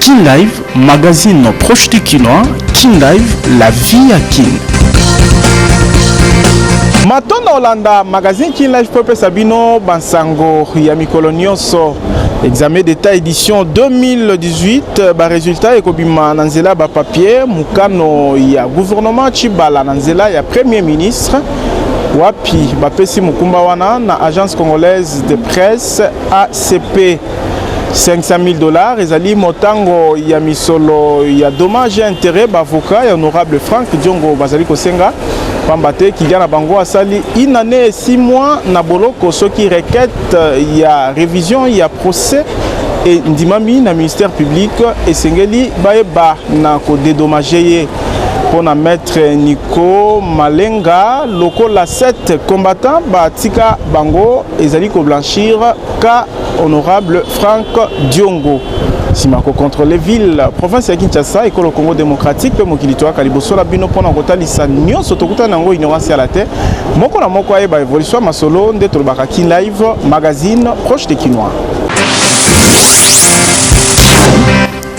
Kin Live, magazine proche du Kinois. Kin Live, la vie à Kin. Matonda Olanda, magazine Kin Live Pepe Sabino, Bansango, Yamikolo Nyonso. Examen d'état édition 2018, résultat et Kobima Nanzela papier, Mukano ya gouvernement Chibala Nanzela ya premier ministre. Wapi Bapesi Mukumba wana na agence congolaise de presse ACP. $500,000 ezali motango ya misolo ya dommage et intérêt bavocat ya honorable Frank Diongo bazali kosenga pambate kilia na bango asali une année et 6 mois na boloko soki requête ya révision ya procès et ndimami na ministère public esengeli baeba na ko dédommager pour na maître Nico Malenga lokola 7 combattants batika bango ezali ko blanchir ka honorable Frank Diongo simako contre les villes province ya Kinshasa et le Congo démocratique pe mokilitoa kalibosola bino pona kotalisa nyonso tokuta nango ignorance à la terre moko na moko ayeba évolution masolo nde tolobaka Kin Live magazine proche des Kinois.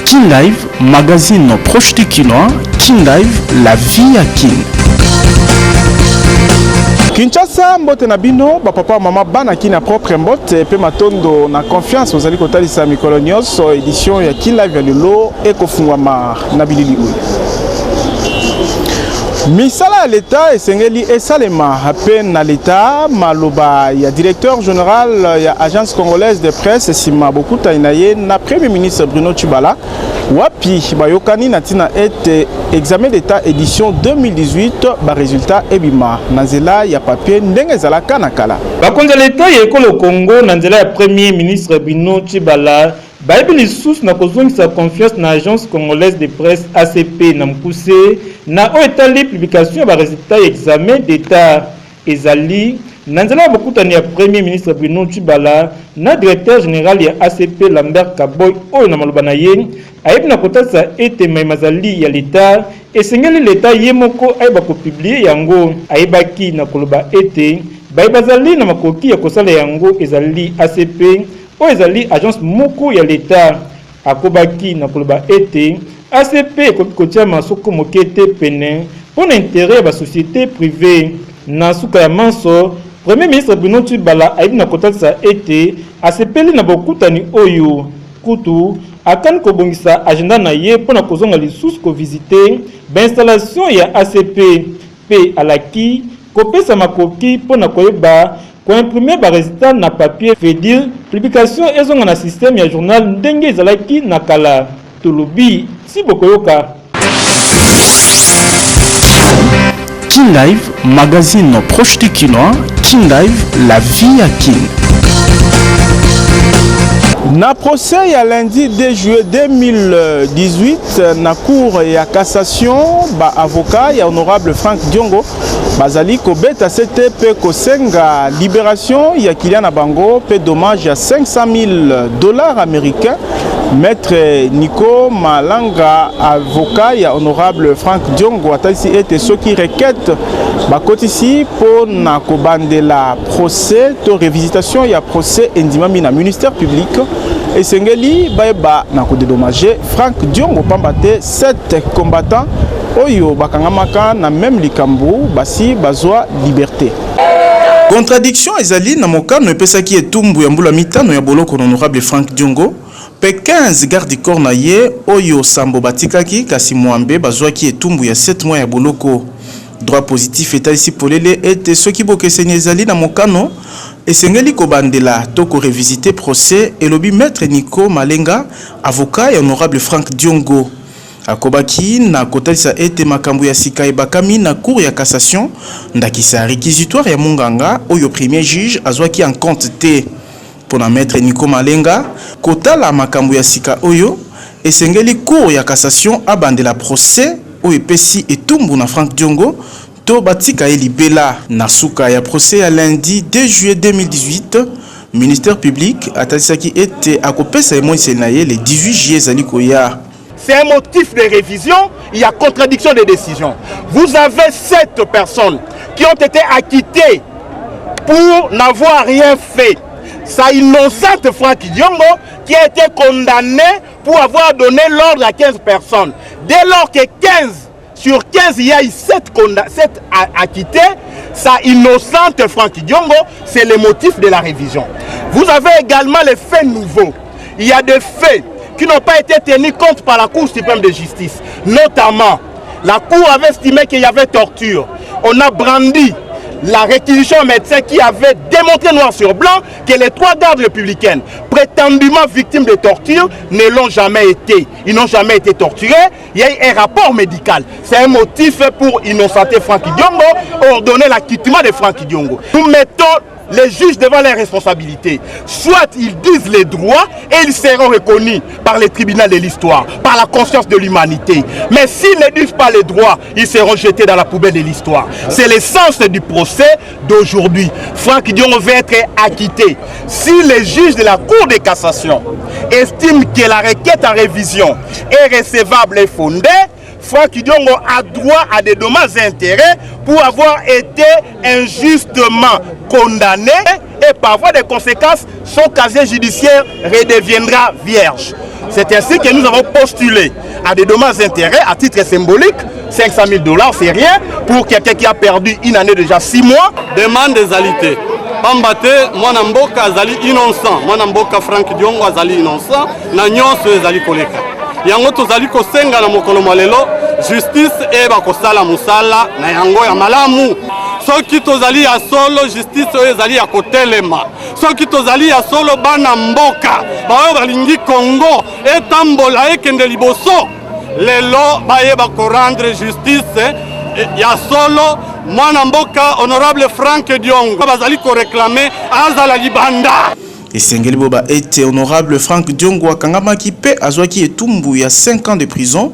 Kin Live, magazine proche du Kinois. Kin Live, la vie à Kin. Kinshasa mbote na bino papa mama bana kina propre mbote pe matondo na confiance ozali kotalisa mikolo nyonso édition ya Kin Live ya lelo ekofungwama na bilili oyo. Misala ya l'État esengeli esalema pe na l'État maloba ya directeur général ya agence congolaise de presse sima bokuta inaye na premier ministre Bruno Tshibala wapi bayokani na tina ete examen d'état édition 2018 résultat ebima nanzela ya papier ndenge ezalaka na kala bakonza l'État ya ekolo Congo nanzela ya premier ministre Bruno Tshibala bayebi lisusu na kozongisa confiance na agence congolaise de presse ACP na mukuse na o etali publication ya résultat ya examen d'état ezali nanzela ya bokutani ya premier ministre Bruno Tshibala na directeur général ya ACP Lambert Kaboy oyo na maloba na ye ayebi na kotalisa ete mazali ya l'État esengeli l'État ye moko ayeba kopublie yango ayebaki na koloba ete bazali na makoki ya kosala yango ezali ACP oyo ezali agence moko ya l'État akobaki na koloba ete ACP ekoki kotia masoko moke te pene mpona intérêt ya basociété privée na suka ya manso premier ministre Bruno Tshibala ayebi na kotalisa ete asepeli na bokutani oyo kutu akani kobongisa agenda na ye mpona kozonga lisusu kovisite bainstallation ya ACP pe alaki kopesa makoki mpona koyeba koimprime baresultat na papier fait dire publication ezonga na système ya journal ndenge ezalaki na kala tolobi si bokoyoka. Kin Live, magazine proche du Kinois. Kin Live, la vie à Kin. Na procès ya lundi 2 juillet 2018 na cour ya cassation ba avocat ya honorable Frank Diongo bazali kobeta sete pe kosenga libération ya kilia na bango pe dommage ya $500,000 américains. Maître Nico Malanga avocat ya honorable Frank Diongo atalisi ete soki requête bakotisi po na kobandela procès to révisitation ya procès endimami na ministère public esengeli baeba na kodédommager Frank Diongo pambate 7 combattants oyo bakangamaka na même likambu basi bazwa liberté. Contradiction ezali na mokano epesaki etumbu ya mbula mitano ya boloko honorable Frank Diongo pe 15 garde corps na ye oyo sambo batikaki kasi mwambe bazwaki etumbu ya 7 mois ya boloko. Droit positif etalisi polele ete soki bokeseni ezali na mokano esengeli kobandela to ko revisiter procès elobi maître Nico Malenga avocat ya honorable Frank Diongo akobaki na kotalisa ete makambo ya sika ebakami na cour ya cassation ndakisa réquisitoire ya munganga oyo premier juge azwaki en compte te pona maître Nico Malenga kotala makambo ya sika oyo esengeli cour ya cassation abandela procès oyo epesi etumbu na Frank Diongo to batika elibela na suka ya procès ya lundi 2 juillet 2018 ministère public atalisaki ete akopesa emoniseli na ye le 18 juillet zali koya. C'est un motif de révision, il y a contradiction de décision. Vous avez 7 personnes qui ont été acquittées pour n'avoir rien fait. ça innocente Franck Diongo qui a été condamné pour avoir donné l'ordre à 15 personnes. Dès lors que 15 sur 15, il y a eu 7 acquittés, ça innocente Franck Diongo, c'est le motif de la révision. Vous avez également les faits nouveaux. Il y a des faits qui n'ont pas été tenus compte par la Cour suprême de justice. Notamment, la Cour avait estimé qu'il y avait torture. On a brandi la réquisition au médecin qui avait démontré noir sur blanc que les 3 gardes républicaines, prétendument victimes de torture, ne l'ont jamais été. Ils n'ont jamais été torturés. Il y a eu un rapport médical. C'est un motif pour innocenter Franck Diongo, ordonner l'acquittement de Franck Diongo. Nous mettons les juges devant leurs responsabilités. Soit ils disent les droits et ils seront reconnus par les tribunaux de l'histoire, par la conscience de l'humanité. Mais s'ils ne disent pas les droits, ils seront jetés dans la poubelle de l'histoire. C'est l'essence du procès d'aujourd'hui. Franck Diongo va être acquitté. Si les juges de la Cour de cassation estiment que la requête en révision est recevable et fondée, Franck Diongo a droit à des dommages et intérêts pour avoir été injustement condamné et par voie de conséquences, son casier judiciaire redeviendra vierge. C'est ainsi que nous avons postulé à des dommages et intérêts à titre symbolique, 500 000 $, c'est rien, pour quelqu'un qui a perdu une année déjà 6 mois. Demande des alités. Pambate, mwana mboka azali innocent. Mwana mboka Franck Diongo azali innocent. Na nyonso ezali koleka. Yango tozali kosenga na mokolo malelo justice eba kosala musala na yango ya malamu. Soki tozali ya solo justice oyo ezali ya kotelema. Soki tozali ya solo bana mboka bayo balingi Congo etambola ekende liboso. Lelo bayeba ko rendre justice ya solo mwana mboka honorable Franck Diongo bazali ko réclamer azala libanda. Esengeli boba était honorable Franck Diongo akangamaki pe azwaki etumbu ya 5 ans de prison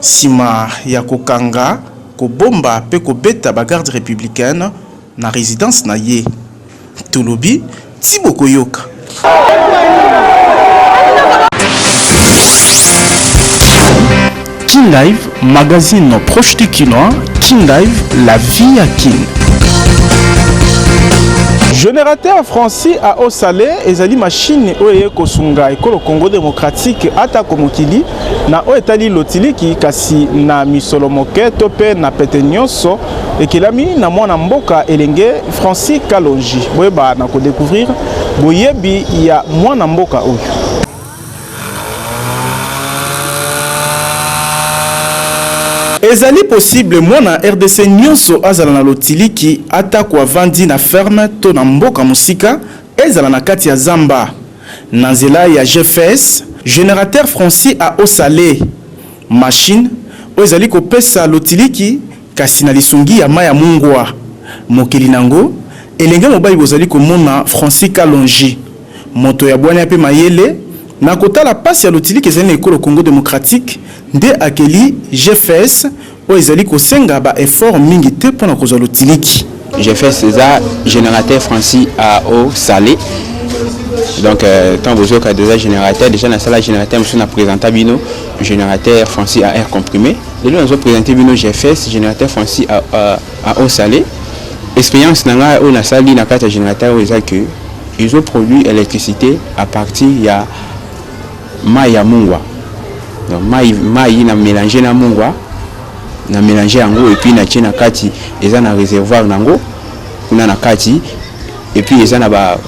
sima ya kokanga kobomba pe kobeta ba garde républicaine na résidence na ye Tolobi Tiboko Yoka. King Live, magazine proche du Kinois. King Live, la vie à King. Générateur Francis à Osalé, ezali machine oye kosunga ekolo Congo démocratique ata komokili na oetali lotiliki kasi na misolo moke tope na pete nyonso ekelami na mwana mboka elenge Francis Kalonji. Boyeba na ko découvrir boyebi ya mwana mboka oyo. Ezali possible mwana RDC nyonso azala na lotiliki ata kwa vandi na ferme to na mboka musika ezala na kati ya zamba na nzela ya GFS générateur Francis à Osalé machine oyo ezali kopesa lotiliki kasi na lisungi ya maya mungwa mokeli nango elenge mobali bozali komona Francis Kalonji moto ya bwana pe mayele na kotala pasi ya lotiliki ezali na ekolo Congo démocratique nde akeli GFS o ezali kosenga ba effort mingi te pona kozwa lotiliki. GFS eza générateur Francis à Osalé. Donc tant vous avez déjà générateur déjà na sala générateur monsieur na présenter bino générateur Francis à air comprimé. Et nous avons présenté bino GFS générateur Francis à Osalé. Expérience nanga o na sali na carte générateur eza que ils ont produit électricité à partir ya maya mungwa. Donc mai na mélanger na mungwa na mélanger yango et puis na tia na kati eza na réservoir nango kuna na kati et puis eza na ba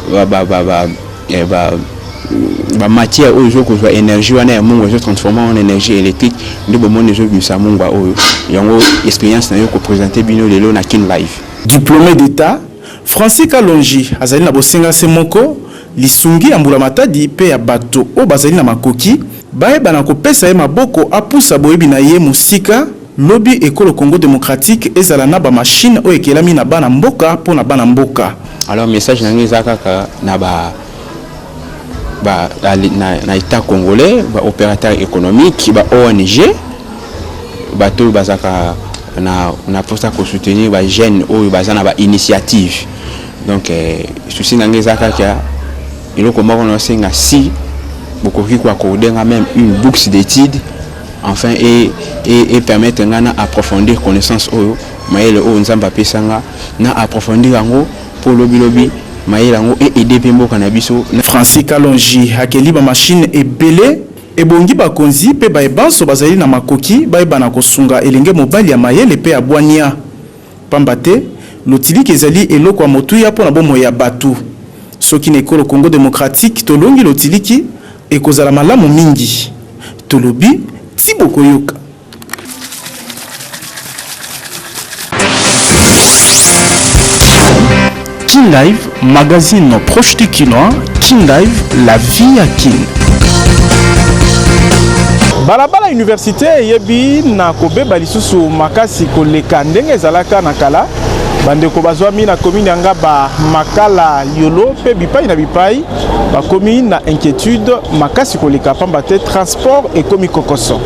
matière oyo ezokozwa énergie wana ya mungwa ezo transformer en énergie électrique nde bomoni ezobimisa mungwa oyo yango expérience na yo koprésenter bino lelo na King Live. Diplômé d'état Francis Kalonji azali na bosenga se moko lisungi ya mbula matadi pe ya bato o bazali na makoki baeba na kopesa ye maboko apusa boyebi na ye musika lobi ekolo Congo démocratique ezala na ba machine o ekelami na bana mboka po na bana mboka. Alors message na ngi kaka na na état congolais ba opérateur économique ba ONG bato bazaka na posta ko soutenir ba jeunes o bazana ba initiative. Donc souci na ngi kaka il faut qu'on senga si beaucoup qui accorder même une bourse d'études enfin et permettre ngana approfondir connaissance oyo maele o nzamba pesanga na approfondir yango pour lobi mayela ngo et aider mboka na biso. Francis Kalonji akeli ba machine ebele ebongi bakonzi pe baebanso bazali na makoki baebana kosunga elenge mobali ya mayele pe abwania pambate lotiliki ezali eloko ya motuya pona bomo ya batu soki na ekolo Congo démocratique tolongi lotiliki ekozala malamu mingi tolobi Thibaut Koyoka. Kin Live, magazine proche du Kinois. Kin Live, la vie à Kin. Balabala université yebi na kobeba lisusu makasi koleka ndenge ezalaka na kala bandeko bazwami na commune ya Ngaba makala yolo pe bipai na bipai bakomi na inquiétude makasi koleka pamba te transport ekomi kokoso.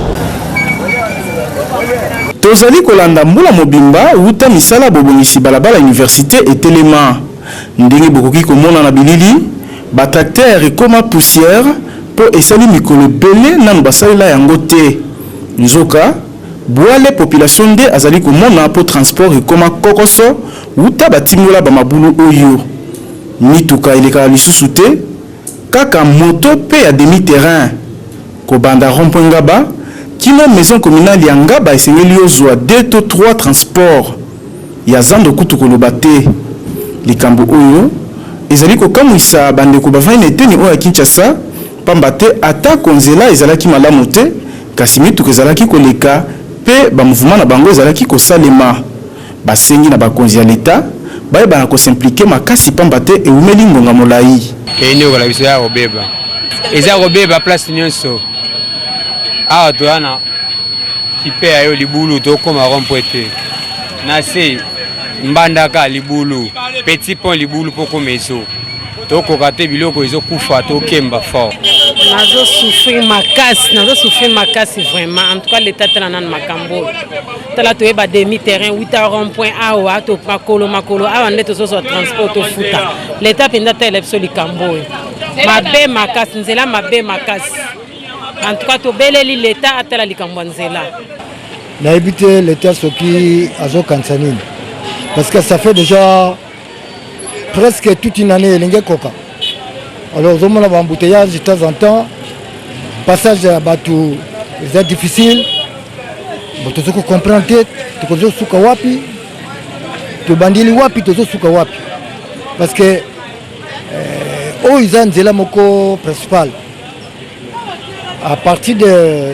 Tozali kolanda mbula mobimba uta misala bobongisi balabala université etelema ndenge bokoki komona na bilili batracteur ekoma poussière po esali mikolo belé nanu basalela yango te nzoka boale population nde azali komona po transport ekoma kokoso uta batimola ba mabulu oyo mituka eleka lisusu te kaka moto pe ya demi terrain kobanda rond-point Ngaba kino maison communale ya Ngaba esengeli ozwa 2 to 3 transport ya zando kutu koloba te likambo oyo ezali kokamwisa bandeko bavani eteni oyo ya Kinshasa pamba te ata konzela ezalaki malamu te kasi mituka ezalaki koleka pe ba mouvement na bango ezalaki kosalema basengi na bakonzi ya leta bayeba na kosimplike makasi pamba te eumeli ngonga molai eni okola biso ya kobeba eza kobeba place nyonso awa toyana kipe ya yo libulu tokoma rond-point te na se mbandaka libulu petit pont libulu poko meso tokoka te biloko ezokufa tokemba fort nazo souffrir makasi vraiment en tout cas l'état tala nan makambo tala toyeba demi terrain 8 rond-point awa to makolo awa nde tozozo transport to futa l'état penda tele biso likambo mabe makasi nzela mabe makasi en tout cas to beleli l'état atala likambo nzela na éviter l'état soki azo kansanine parce que ça fait déjà presque toute une année l'engé koka. Alors on a embouteillage de temps en temps, passage à Batou c'est difficile. Bon tu peux comprendre tu peux suka wapi, tu bandili wapi tu suka wapi. Parce que oh ils ont zela moko principal. À partir de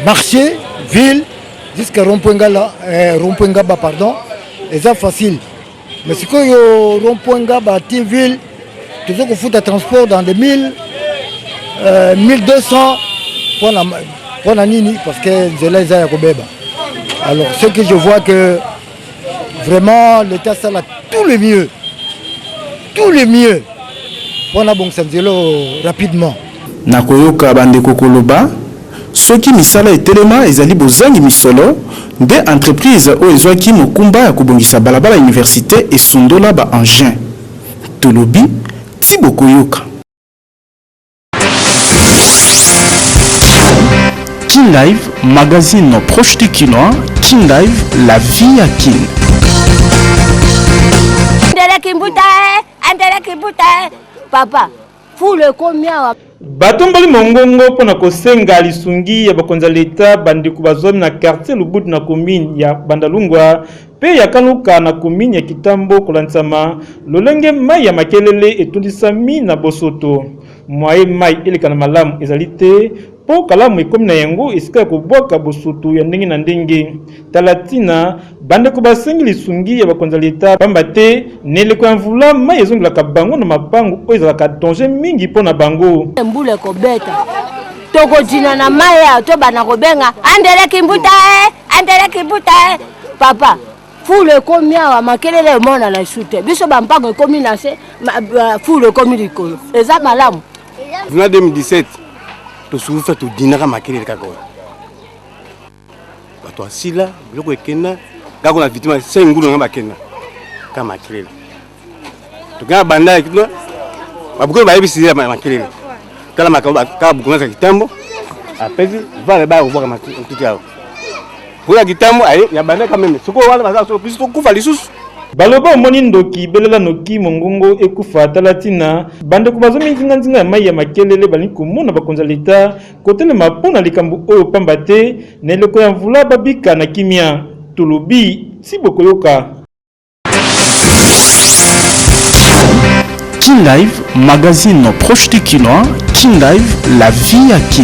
marché, ville jusqu'à rond-point Ngaba pardon, c'est facile. Mais si vous avez rond-point Ngaba, ville, tu as que foutre transport dans des 1000, 1200 pour la nini, parce que c'est là ils ont. Alors, ce que je vois que vraiment l'État ça a tout le mieux pour la bon rapidement. Nakoyoka bandeko koloba soki misala etelema ezali bozangi misolo de entreprise o ezwaki mokumba ya kobongisa balabala université et sondola ba engin tolobi Thibaut Koyoka. Kin Live, magazine proche du Kinois. Kin Live, la vie à Kin. Papa, fou le combien batomboli mongongo pona kosenga lisungi ya bakonza leta bandeko bazomi na quartier Lubutu na commune ya Bandalungwa pe ya Kanuka na commune ya Kitambo kolansama lolenge mai ya makelele etundisami na bosoto mwaye mai eleka na malamu ezalite po kalamu ekomi na yango esika kobwaka bosoto ya ndenge na ndenge talatina bandeko basengi lisungi ya bakonza leta pamba te neleko ya mvula mai ezongela bango na mapango oyo ezalaka danger mingi pona bango mbule kobeta toko jina na maya to bana kobenga andele kimbuta papa fule komia wa makelele mona la shute biso bampango komi na se fule komi likolo eza malamu na 2017 to soufa to dinaka makelele kako bato asila biloko ekena kako na vitima sengulu na bakena kama makelele to gana banda kitwa babuko bayebisi makelele kala makaba ka bukunasa Kitambo apezi vale ba kuvoka matiti yao kwa Kitambo ayi ya banda kama mimi soko wala mazaso pisto kufa lisusu baloba omoni ndoki belela noki mongongo ekufa talatina bande ko bazo minzinga nzinga ya mai ya makelele bali komona bakonza leta kotelema mpona likambo oyo pamba te na eleko ya mvula babika na kimia tolobi si bokoyoka. Kin Live, magazine proche du Kinois. Kin Live, la vie à Kin.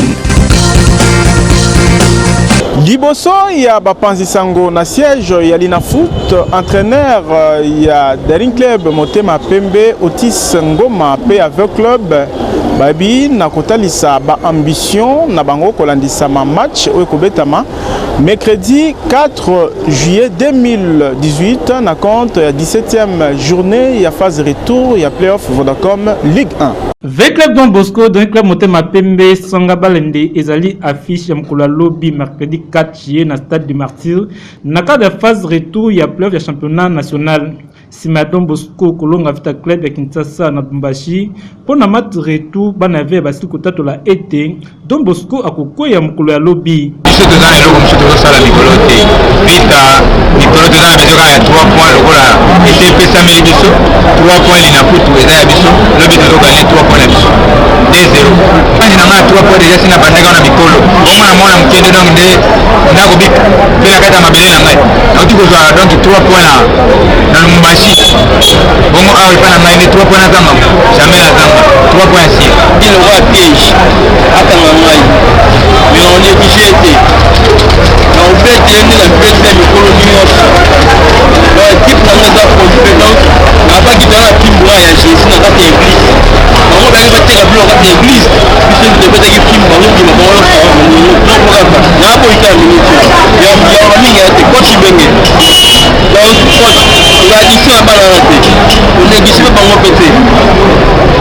Liboso ya bapanzi sango na siège ya Lina Foot, entraîneur ya Daring Club Motema Pembe Otis Ngoma pe avec club babi na kotalisa ba ambition na bango kolandisa ma match o ekobetama mercredi 4 juillet 2018 na compte ya 17e journée ya phase retour ya playoff Vodacom Ligue 1. Avec Club Don Bosco, dans le club Motema Pembe, Sanga Balende, Ezali affiche ya mkola lobby mercredi 4 juillet na stade du Martyr. Na cas de phase retour, il y a playoff ya championnat national. Sima Don Bosco, Kolonga Vita Club ya Kinshasa na Bumbashi. Pour na mat retour, banave basi kotato la été. Don Bosco akoko ya mkola lobby. Monsieur Tozana et l'homme, monsieur Tozana la Nicolote. Vita, Nicolote Tozana besoka ya 3 points, lokola. Et c'est fait ça, mais 3 points, Lina Foot, et ça, Bisso. Lobby Tozoka, les 3 points, 2-0. Quand on a 3 points déjà, c'est la bataille dans la Micolo. Au moins, on a un petit dedans de Nagobik. Fait la carte à ma belle en main. Donc, tu peux avoir 3 points là, dans le Mumbashi. Bon, on a pas la main, 3 points à Zamba. Jamais la Zamba. 3 points ici. Il aura piège. Attends, la main. Mais on est obligé de. On fait qu'il y a une bête de Micolo New York. L'équipe n'a pas compétence. N'a pas quitté la Kimboa et Jésus n'a pas d'église. On va aller battre la bloc à l'église. Puisque nous devons aller Kimboa, nous devons aller non pour la part. N'a pas été à l'unité. Il y a un ami qui a été coach Bengue. Donc, on a dit ça à Balarate. On a dit ça à Bangopete.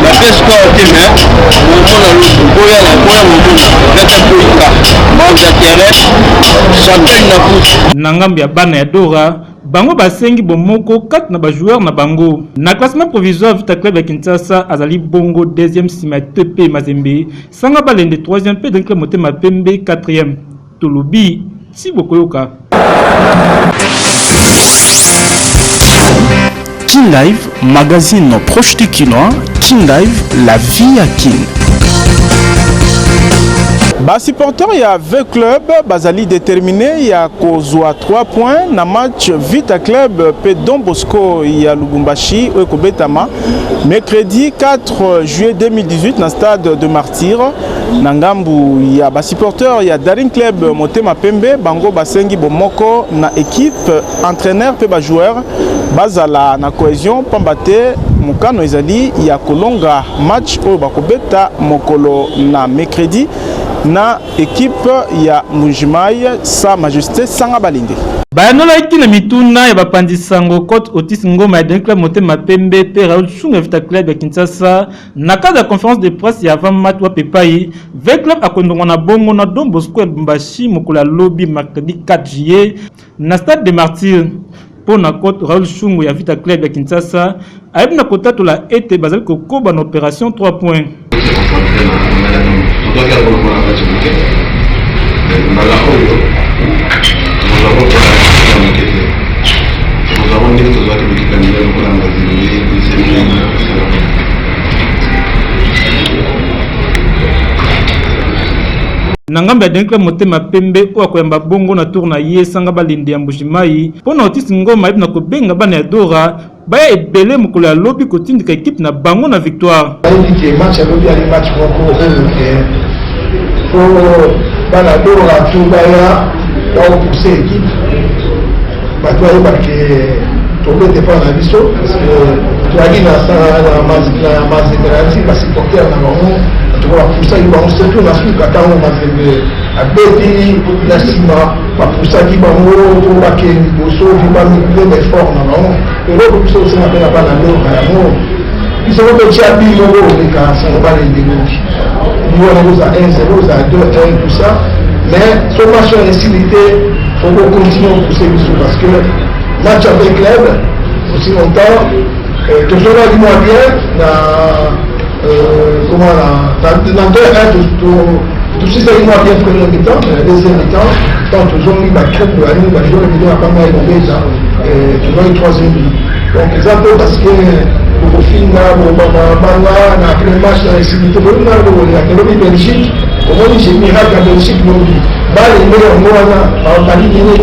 La best score au Kémer. On prend la route. Boya la Boya Moudou. La Tapoïka. On a tiré. Champion na pousse. Nangambia bana ya Dora. Bango basengi bomoko 4 na ba joueur na bango. Na classement provisoire Vita Club ya Kinshasa azali bongo 2e sima TP Mazembe. Sanga Balende 3e pe donc Motema Pembe 4e. Tolobi si bokoyoka. Kin Live, magazine proche du Kinois. Kin Live, la vie à Kin. Ba supporter ya V Club bazali déterminé ya kozwa 3 points na match Vita Club pe Don Bosco ya Lubumbashi o ekobetama mercredi 4 juillet 2018 na stade de Martyr na ngambu ya ba supporter ya Daring Club Motema Pembe bango basengi bomoko na équipe entraîneur pe ba joueur bazala na cohésion pambate mukano ezali ya kolonga match o bakobeta mokolo na mercredi na équipe ya Mujimai Sa Majesté Sanga Balinde. Bayanola ikina mituna ya bapandi sango cote Otis Ngoma ya Daring Club Motema Pembe pe Raoul Shunga Vita Club ya Kinshasa na cadre ya conférence de presse ya avant match wa Pepai V Club akondonga na bongo na Don Bosco Bumbashi mokola lobby mercredi 4 juillet na stade de Martyr pour na cote Raoul Shunga ya Vita Club ya Kinshasa ayeb na kotato la ete bazali kokoba na opération 3 points. Nangamba Daring Club Motema Pembe o akoyamba bongo na tour na ye Sanga Balende ya Mbushimai pona Otis Ngoma ayeb na kobenga bana ya Dora baya ebele mokolo ya lobi kotindika équipe na bango na victoire. Match ya lobi ali match moko pour bana Dora tout baya donc pousser équipe bato ayeba ke tobete pa na biso parce que toali na mazembe basupporter na bango bapusaki bango surtout na suka ntango mazembe abeti na nsima bapusaki bango po bakende liboso bamikile baeffort na bango eloko biso osenga mpe na bana Dora yango biso kopetia bino oleka sango balendekoki niwana koza 1-0 oza 2-1 tout ça mais sommation esili te faut qu'on continue à pousser biso parce que match avec club aussi longtemps toujours là du moins bien comment dans 2-1 tout ça il moins bien premier mi-temps deuxième mi-temps quand toujours il va club de l'année il va jouer le milieu à pas mal de bêta toujours le troisième but Donc exemple parce que au final après le match avec la Belgique, au moins j'ai miracle à Belgique les meilleurs mois en aligné 2-0,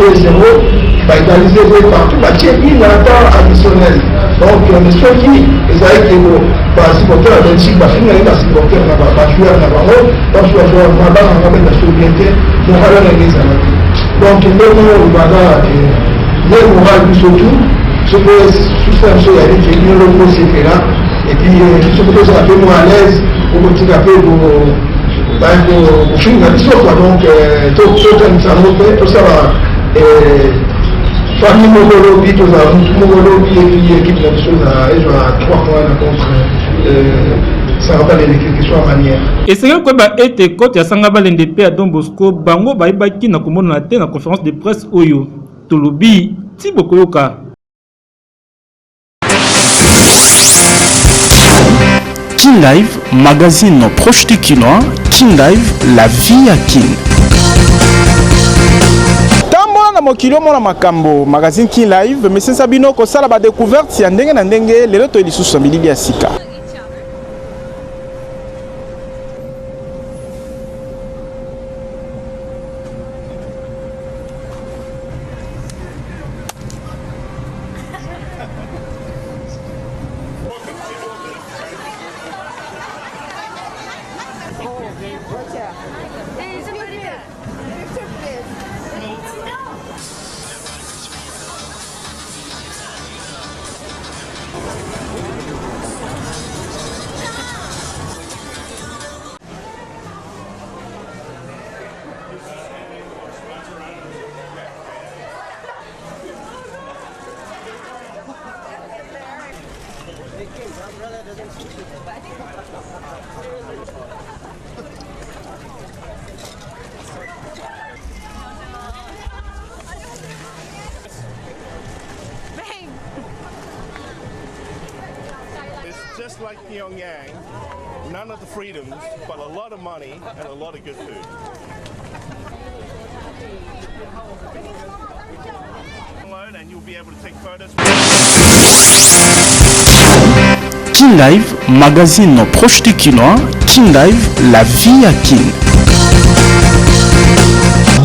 égaliser partout, une attente additionnelle. Donc ceux qui les supporters à Belgique, les supporters joueurs donc le moral surtout, je peux souffrir sur la ligne là, et puis je peux un peu moins à l'aise pour un petit peu pour finir la mission. Donc tout ça va. Famille Mogolobi, tout ça, Mogolobi et puis équipe nationale, ils ont 3 points contre ça va pas les quelque chose à manière. Et c'est que bah était côté à Sangaba l'NDP à Don Bosco, bango ba ibaki na komono na te na conférence de presse oyo. Tolobi Thibaut Koyoka. King Live, magazine proche du Kinois. King Live, la vie à King. Na mokilo mona makambo magazine King Live mais c'est Sabino ko sala ba découverte ya ndenge na ndenge lelo to lisusu milili ya sika. Just like Pyongyang, none of the freedoms, but a lot of money and a lot of good food. And you'll be able to take photos. King Live, magazine proche du Kinois. King Live, la vie à King.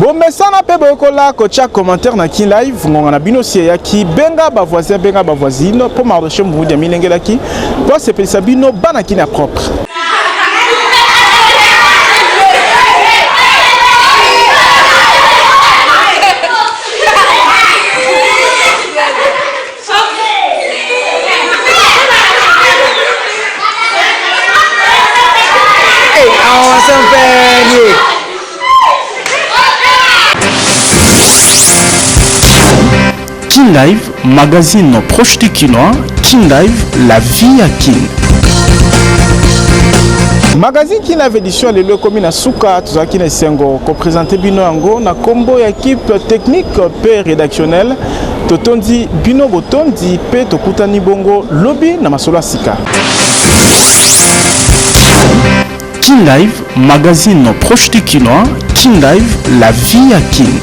Bomesana pe bokola ko tia commentaire na King Live ngonga na bino sie ya ki benga ba voisin benga ba voisine pour marcher mu dia milengela ki pour se pelisa bino bana ki na propre. King Live, magazine proche du Kinois. King Live, la vie à King. Magazine King Live édition lelo komi na suka tuzaki na sengo ko présenter bino yango na combo équipe technique pe rédactionnel totondi bino botondi pe tokutani bongo lobby na masolo sika. King Live, magazine proche du Kinois. King Live, la vie à King.